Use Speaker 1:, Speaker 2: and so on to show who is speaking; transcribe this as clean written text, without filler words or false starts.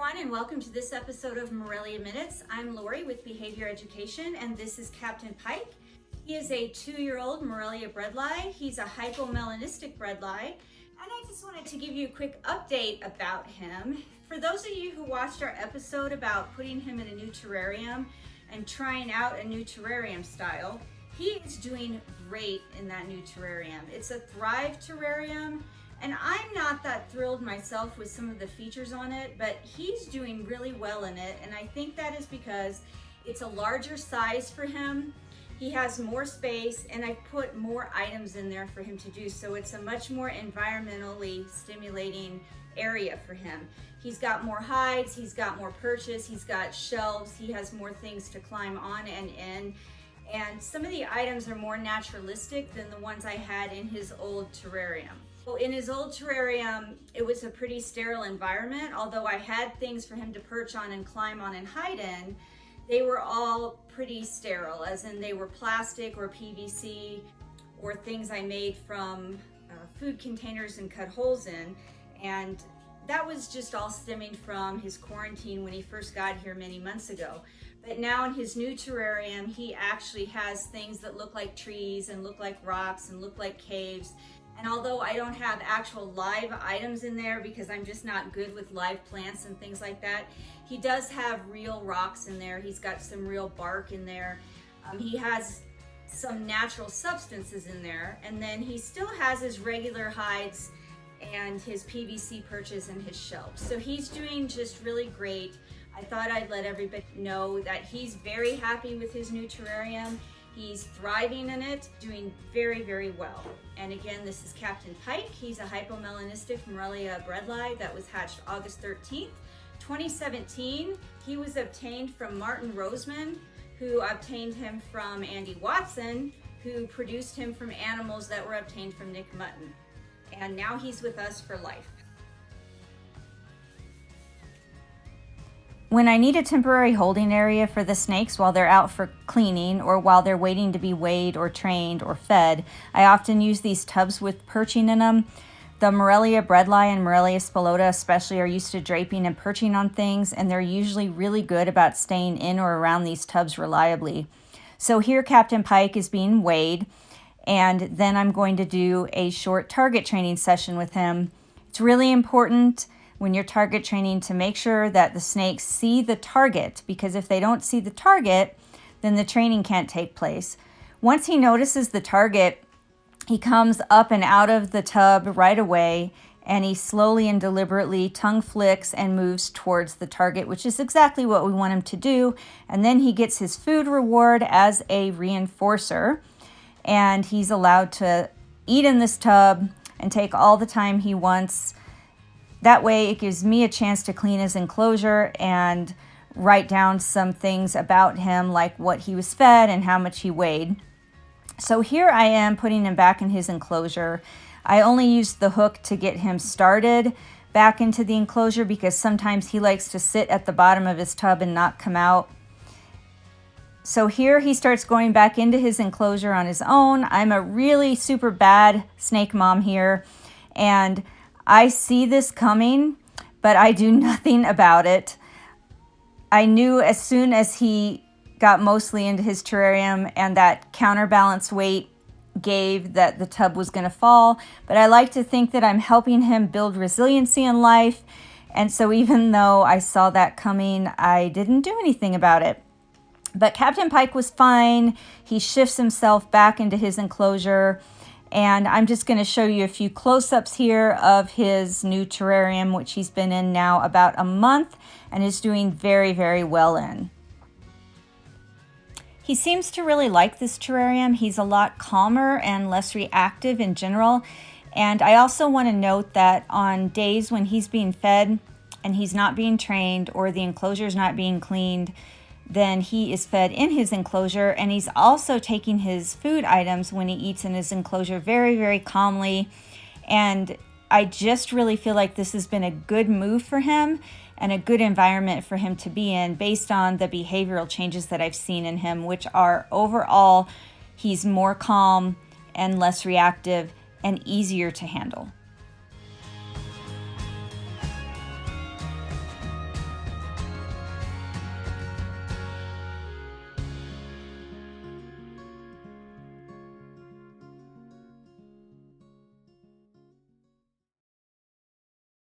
Speaker 1: everyone, and welcome to this episode of Morelia Minutes. I'm Lori with Behavior Education, and this is Captain Pike. He is a 2-year-old Morelia Bredli. He's a hypomelanistic Bredli, and I just wanted to give you a quick update about him. For those of you who watched our episode about putting him in a new terrarium and trying out a new terrarium style, he is doing great in that new terrarium. It's a Thrive terrarium. And I'm not that thrilled myself with some of the features on it, but he's doing really well in it. And I think that is because it's a larger size for him. He has more space, and I've put more items in there for him to do. So it's a much more environmentally stimulating area for him. He's got more hides, he's got more perches, he's got shelves, he has more things to climb on and in. And some of the items are more naturalistic than the ones I had in his old terrarium. In his old terrarium, it was a pretty sterile environment. Although I had things for him to perch on and climb on and hide in, they were all pretty sterile, as in they were plastic or PVC or things I made from food containers and cut holes in. And that was just all stemming from his quarantine when he first got here many months ago. But now in his new terrarium, he actually has things that look like trees and look like rocks and look like caves. And although I don't have actual live items in there because I'm just not good with live plants and things like that, he does have real rocks in there. He's got some real bark in there. He has some natural substances in there. And then he still has his regular hides and his PVC perches and his shelves. So he's doing just really great. I thought I'd let everybody know that he's very happy with his new terrarium. He's thriving in it, doing very, very well. And again, this is Captain Pike. He's a hypomelanistic Morelia Bredli that was hatched August 13th, 2017. He was obtained from MartinRMorelia, who obtained him from Andy Watson, who produced him from animals that were obtained from Nick Mutton. And now he's with us for life.
Speaker 2: When I need a temporary holding area for the snakes while they're out for cleaning or while they're waiting to be weighed or trained or fed, I often use these tubs with perching in them. The Morelia Bredli and Morelia spilota especially are used to draping and perching on things, and they're usually really good about staying in or around these tubs reliably. So here Captain Pike is being weighed, and then I'm going to do a short target training session with him. It's really important when you're target training to make sure that the snakes see the target, because if they don't see the target, then the training can't take place. Once he notices the target, he comes up and out of the tub right away, and he slowly and deliberately tongue flicks and moves towards the target, which is exactly what we want him to do. And then he gets his food reward as a reinforcer, and he's allowed to eat in this tub and take all the time he wants. That way it gives me a chance to clean his enclosure and write down some things about him, like what he was fed and how much he weighed. So here I am putting him back in his enclosure. I only used the hook to get him started back into the enclosure because sometimes he likes to sit at the bottom of his tub and not come out. So here he starts going back into his enclosure on his own. I'm a really super bad snake mom here, and I see this coming, but I do nothing about it. I knew as soon as he got mostly into his terrarium and that counterbalance weight gave that the tub was going to fall, but I like to think that I'm helping him build resiliency in life. And so even though I saw that coming, I didn't do anything about it. But Captain Pike was fine. He shifts himself back into his enclosure. And I'm just going to show you a few close-ups here of his new terrarium, which he's been in now about a month and is doing very, very well in. He seems to really like this terrarium. He's a lot calmer and less reactive in general. And I also want to note that on days when he's being fed and he's not being trained or the enclosure is not being cleaned, then he is fed in his enclosure, and he's also taking his food items when he eats in his enclosure very, very calmly. And I just really feel like this has been a good move for him and a good environment for him to be in based on the behavioral changes that I've seen in him, which are overall, he's more calm and less reactive and easier to handle.